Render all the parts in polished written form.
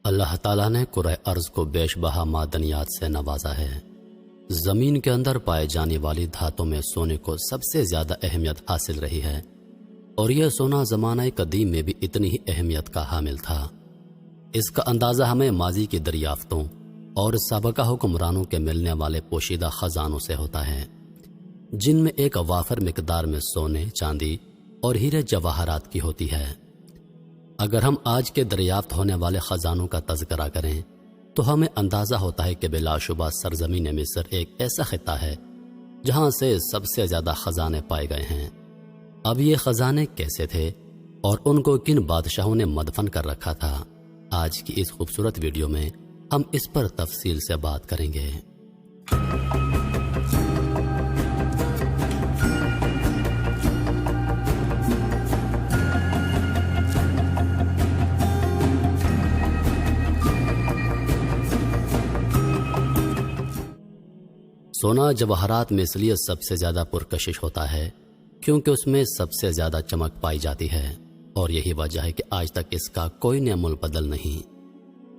اللہ تعالیٰ نے کرۂ ارض کو بیش بہا معدنیات سے نوازا ہے۔ زمین کے اندر پائے جانے والی دھاتوں میں سونے کو سب سے زیادہ اہمیت حاصل رہی ہے، اور یہ سونا زمانہ قدیم میں بھی اتنی ہی اہمیت کا حامل تھا۔ اس کا اندازہ ہمیں ماضی کی دریافتوں اور سابقہ حکمرانوں کے ملنے والے پوشیدہ خزانوں سے ہوتا ہے، جن میں ایک وافر مقدار میں سونے، چاندی اور ہیرے جواہرات کی ہوتی ہے۔ اگر ہم آج کے دریافت ہونے والے خزانوں کا تذکرہ کریں تو ہمیں اندازہ ہوتا ہے کہ بلا شبہ سرزمین مصر ایک ایسا خطہ ہے جہاں سے سب سے زیادہ خزانے پائے گئے ہیں۔ اب یہ خزانے کیسے تھے اور ان کو کن بادشاہوں نے مدفن کر رکھا تھا، آج کی اس خوبصورت ویڈیو میں ہم اس پر تفصیل سے بات کریں گے۔ سونا جواہرات میں اس لیے سب سے زیادہ پرکشش ہوتا ہے کیونکہ اس میں سب سے زیادہ چمک پائی جاتی ہے، اور یہی وجہ ہے کہ آج تک اس کا کوئی نعم البدل نہیں۔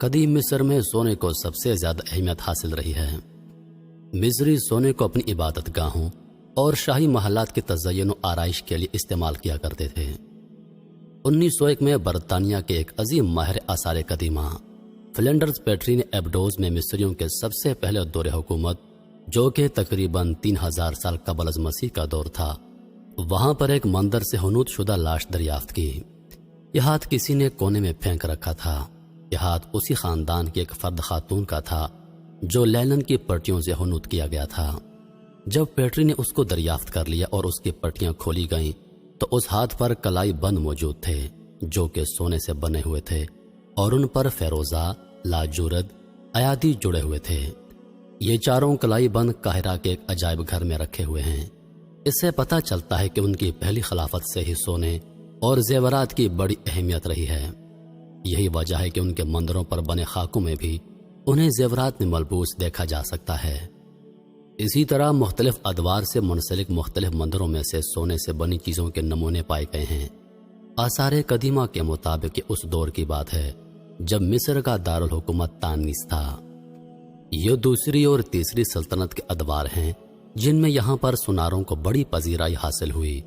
قدیم مصر میں سونے کو سب سے زیادہ اہمیت حاصل رہی ہے۔ مصری سونے کو اپنی عبادت گاہوں اور شاہی محلات کے تزئین و آرائش کے لیے استعمال کیا کرتے تھے۔ 1901 میں برطانیہ کے ایک عظیم ماہر آثار قدیمہ فلنڈرز پیٹری نے ایبڈوز میں مصریوں کے سب سے پہلے دور حکومت، جو کہ تقریباً 3000 سال قبل از مسیح کا دور تھا، وہاں پر ایک مندر سے حنوط شدہ لاش دریافت کی۔ یہ ہاتھ کسی نے کونے میں پھینک رکھا تھا۔ یہ ہاتھ اسی خاندان کی ایک فرد خاتون کا تھا جو لینن کی پٹیوں سے حنوط کیا گیا تھا۔ جب پیٹری نے اس کو دریافت کر لیا اور اس کی پٹیاں کھولی گئیں تو اس ہاتھ پر کلائی بند موجود تھے جو کہ سونے سے بنے ہوئے تھے، اور ان پر فیروزہ، لاجورد، ایادی جڑے ہوئے تھے۔ یہ چاروں کلائی بند قاہرہ کے ایک عجائب گھر میں رکھے ہوئے ہیں۔ اس سے پتہ چلتا ہے کہ ان کی پہلی خلافت سے ہی سونے اور زیورات کی بڑی اہمیت رہی ہے۔ یہی وجہ ہے کہ ان کے مندروں پر بنے خاکوں میں بھی انہیں زیورات میں ملبوس دیکھا جا سکتا ہے۔ اسی طرح مختلف ادوار سے منسلک مختلف مندروں میں سے سونے سے بنی چیزوں کے نمونے پائے گئے ہیں۔ آثار قدیمہ کے مطابق یہ اس دور کی بات ہے جب مصر کا دارالحکومت تانیس تھا۔ یہ دوسری اور تیسری سلطنت کے ادوار ہیں جن میں یہاں پر سوناروں کو بڑی پذیرائی حاصل ہوئی،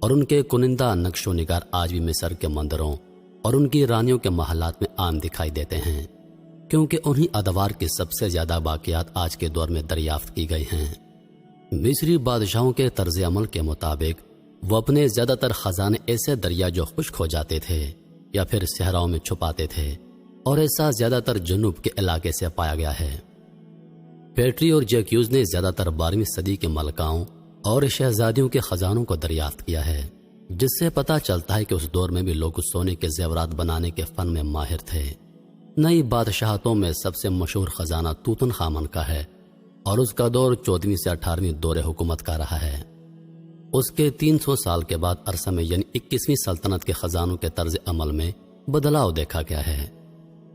اور ان کے کنندہ نقش و نگار آج بھی مصر کے مندروں اور ان کی رانیوں کے محلات میں عام دکھائی دیتے ہیں، کیونکہ انہی ادوار کی سب سے زیادہ باقیات آج کے دور میں دریافت کی گئی ہیں۔ مصری بادشاہوں کے طرز عمل کے مطابق وہ اپنے زیادہ تر خزانے ایسے دریا جو خشک ہو جاتے تھے یا پھر صحراؤں میں چھپاتے تھے، اور ایسا زیادہ تر جنوب کے علاقے سے پایا گیا ہے۔ پیٹری اور جیکیوز نے زیادہ تر 12ویں صدی کے ملکاؤں اور شہزادیوں کے خزانوں کو دریافت کیا ہے، جس سے پتہ چلتا ہے کہ اس دور میں بھی لوگ سونے کے زیورات بنانے کے فن میں ماہر تھے۔ نئی بادشاہتوں میں سب سے مشہور خزانہ توتن خامن کا ہے، اور اس کا دور 14ویں سے 18ویں دور حکومت کا رہا ہے۔ اس کے 300 سال کے بعد عرصہ میں یعنی 21ویں سلطنت کے خزانوں کے طرز عمل میں بدلاؤ دیکھا گیا ہے۔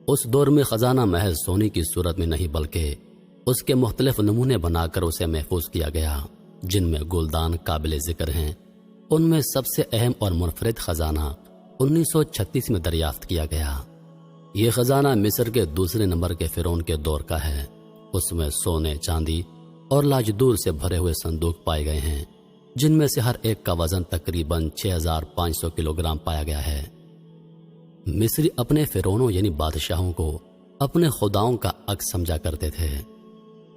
اس دور میں خزانہ محض سونے کی صورت میں نہیں بلکہ اس کے مختلف نمونے بنا کر اسے محفوظ کیا گیا، جن میں گلدان قابل ذکر ہیں۔ ان میں سب سے اہم اور منفرد خزانہ 1936 میں دریافت کیا گیا۔ یہ خزانہ مصر کے دوسرے نمبر کے فرعون کے دور کا ہے۔ اس میں سونے، چاندی اور لاجدور سے بھرے ہوئے صندوق پائے گئے ہیں، جن میں سے ہر ایک کا وزن تقریباً 6500 کلو گرام پایا گیا ہے۔ مصری اپنے فرعونوں یعنی بادشاہوں کو اپنے خداؤں کا عکس سمجھا کرتے تھے۔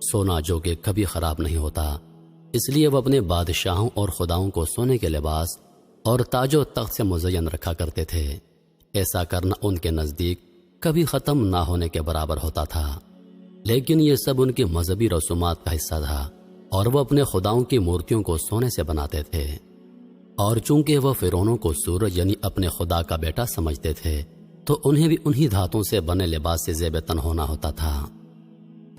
سونا جو کہ کبھی خراب نہیں ہوتا، اس لیے وہ اپنے بادشاہوں اور خداؤں کو سونے کے لباس اور تاج و تخت سے مزین رکھا کرتے تھے۔ ایسا کرنا ان کے نزدیک کبھی ختم نہ ہونے کے برابر ہوتا تھا، لیکن یہ سب ان کی مذہبی رسومات کا حصہ تھا، اور وہ اپنے خداؤں کی مورتیوں کو سونے سے بناتے تھے۔ اور چونکہ وہ فرعونوں کو سورج یعنی اپنے خدا کا بیٹا سمجھتے تھے، تو انہیں بھی انہی دھاتوں سے بنے لباس سے زیب تن ہونا ہوتا تھا۔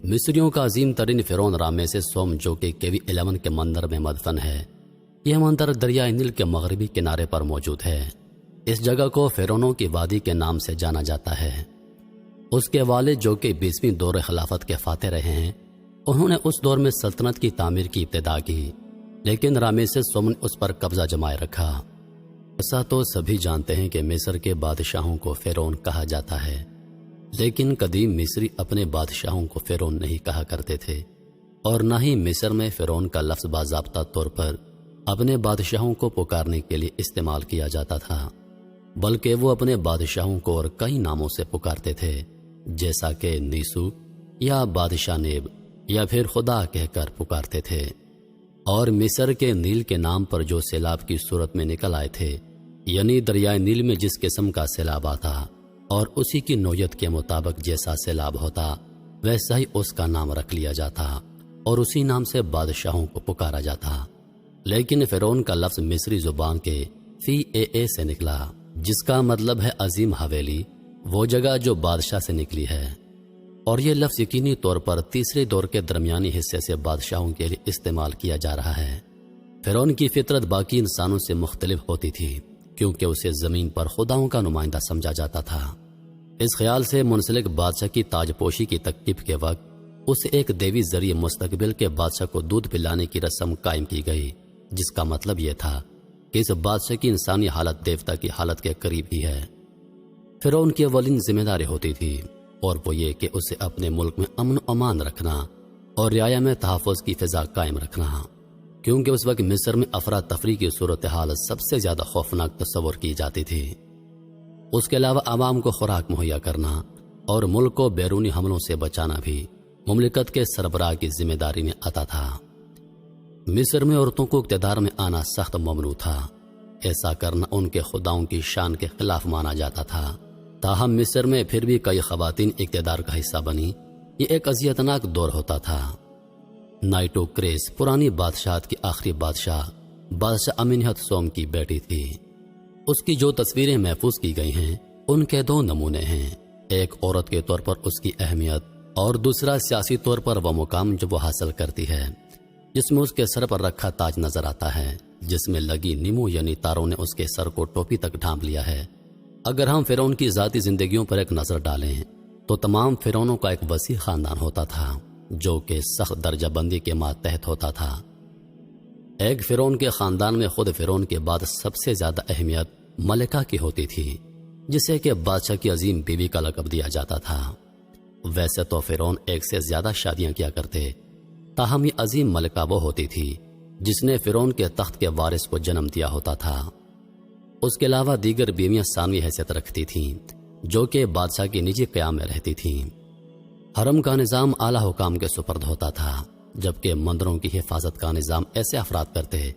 مصریوں کا عظیم ترین فرعون رامسیس سوم جو کہ KV11 کے مندر میں مدفن ہے، یہ مندر دریائے نیل کے مغربی کنارے پر موجود ہے۔ اس جگہ کو فرعونوں کی وادی کے نام سے جانا جاتا ہے۔ اس کے والد جو کہ 20ویں دور خلافت کے فاتح رہے ہیں، انہوں نے اس دور میں سلطنت کی تعمیر کی ابتدا کی، لیکن رامسیس سوم نے اس پر قبضہ جمائے رکھا۔ ایسا تو سبھی جانتے ہیں کہ مصر کے بادشاہوں کو فرعون کہا جاتا ہے، لیکن قدیم مصری اپنے بادشاہوں کو فرعون نہیں کہا کرتے تھے، اور نہ ہی مصر میں فرعون کا لفظ باضابطہ طور پر اپنے بادشاہوں کو پکارنے کے لیے استعمال کیا جاتا تھا، بلکہ وہ اپنے بادشاہوں کو اور کئی ناموں سے پکارتے تھے، جیسا کہ نیسو یا بادشاہ نیب یا پھر خدا کہہ کر پکارتے تھے۔ اور مصر کے نیل کے نام پر جو سیلاب کی صورت میں نکل آئے تھے، یعنی دریائے نیل میں جس قسم کا سیلاب آتا اور اسی کی نوعیت کے مطابق جیسا سیلاب ہوتا، ویسا ہی اس کا نام رکھ لیا جاتا اور اسی نام سے بادشاہوں کو پکارا جاتا۔ لیکن فرعون کا لفظ مصری زبان کے فی اے سے نکلا، جس کا مطلب ہے عظیم حویلی، وہ جگہ جو بادشاہ سے نکلی ہے، اور یہ لفظ یقینی طور پر تیسرے دور کے درمیانی حصے سے بادشاہوں کے لیے استعمال کیا جا رہا ہے۔ فرعون کی فطرت باقی انسانوں سے مختلف ہوتی تھی، کیونکہ اسے زمین پر خداؤں کا نمائندہ سمجھا جاتا تھا۔ اس خیال سے منسلک بادشاہ کی تاج پوشی کی ترکیب کے وقت اسے ایک دیوی ذریعے مستقبل کے بادشاہ کو دودھ پلانے کی رسم قائم کی گئی، جس کا مطلب یہ تھا کہ اس بادشاہ کی انسانی حالت دیوتا کی حالت کے قریب ہی ہے۔ فرعون کی اولین ذمہ داری ہوتی تھی، اور وہ یہ کہ اسے اپنے ملک میں امن و امان رکھنا اور رعایا میں تحفظ کی فضا قائم رکھنا، کیونکہ اس وقت مصر میں افراتفری کی صورتحال سب سے زیادہ خوفناک تصور کی جاتی تھی۔ اس کے علاوہ عوام کو خوراک مہیا کرنا اور ملک کو بیرونی حملوں سے بچانا بھی مملکت کے سربراہ کی ذمہ داری میں آتا تھا۔ مصر میں عورتوں کو اقتدار میں آنا سخت ممنوع تھا، ایسا کرنا ان کے خداؤں کی شان کے خلاف مانا جاتا تھا۔ تاہم مصر میں پھر بھی کئی خواتین اقتدار کا حصہ بنی۔ یہ ایک اذیتناک دور ہوتا تھا۔ نائٹو کریس پرانی بادشاہت کی آخری بادشاہ امینہت سوم کی بیٹی تھی۔ اس کی جو تصویریں محفوظ کی گئی ہیں ان کے دو نمونے ہیں، ایک عورت کے طور پر اس کی اہمیت اور دوسرا سیاسی طور پر وہ مقام جو وہ حاصل کرتی ہے، جس میں اس کے سر پر رکھا تاج نظر آتا ہے، جس میں لگی نیمو یعنی تاروں نے اس کے سر کو ٹوپی تک ڈھانپ لیا ہے۔ اگر ہم فرعون کی ذاتی زندگیوں پر ایک نظر ڈالیں تو تمام فرعونوں کا ایک وسیع خاندان ہوتا تھا، جو کہ سخت درجہ بندی کے ماتحت ہوتا تھا۔ ایک فرعون کے خاندان میں خود فرعون کے بعد سب سے زیادہ اہمیت ملکہ کی ہوتی تھی، جسے کہ بادشاہ کی عظیم بیوی کا لقب دیا جاتا تھا۔ ویسے تو فرعون ایک سے زیادہ شادیاں کیا کرتے، تاہم یہ عظیم ملکہ وہ ہوتی تھی جس نے فرعون کے تخت کے وارث کو جنم دیا ہوتا تھا۔ اس کے علاوہ دیگر بیویاں ثانوی حیثیت رکھتی تھیں، جو کہ بادشاہ کی نجی قیام میں رہتی تھیں۔ حرم کا نظام اعلیٰ حکام کے سپرد ہوتا تھا، جبکہ مندروں کی حفاظت کا نظام ایسے افراد کرتے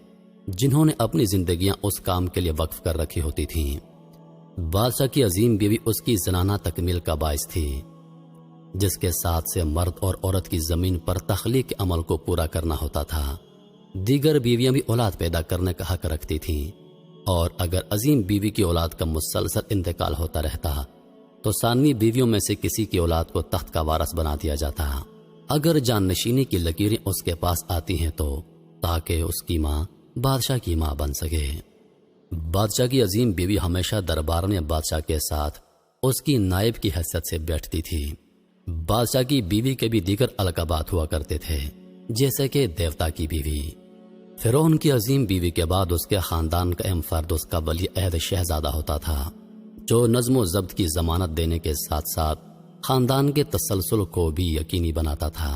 جنہوں نے اپنی زندگیاں اس کام کے لیے وقف کر رکھی ہوتی تھیں۔ بادشاہ کی عظیم بیوی اس کی زنانہ تکمیل کا باعث تھی، جس کے ساتھ سے مرد اور عورت کی زمین پر تخلیق کے عمل کو پورا کرنا ہوتا تھا۔ دیگر بیویاں بھی اولاد پیدا کرنے کا حق رکھتی تھیں، اور اگر عظیم بیوی کی اولاد کا مسلسل انتقال ہوتا رہتا تو ثانوی بیویوں میں سے کسی کی اولاد کو تخت کا وارث بنا دیا جاتا۔ اگر جان نشینی کی لکیریں اس کے پاس آتی ہیں تو تاکہ اس کی ماں بادشاہ کی ماں بن سکے۔ بادشاہ کی عظیم بیوی ہمیشہ دربار میں بادشاہ کے ساتھ اس کی نائب کی حیثیت سے بیٹھتی تھی۔ بادشاہ کی بیوی کے بھی دیگر القابات ہوا کرتے تھے، جیسے کہ دیوتا کی بیوی۔ فرعون کی عظیم بیوی کے بعد اس کے خاندان کا اہم فرد اس کا ولی عہد شہزادہ ہوتا تھا، جو نظم و ضبط کی ضمانت دینے کے ساتھ ساتھ خاندان کے تسلسل کو بھی یقینی بناتا تھا۔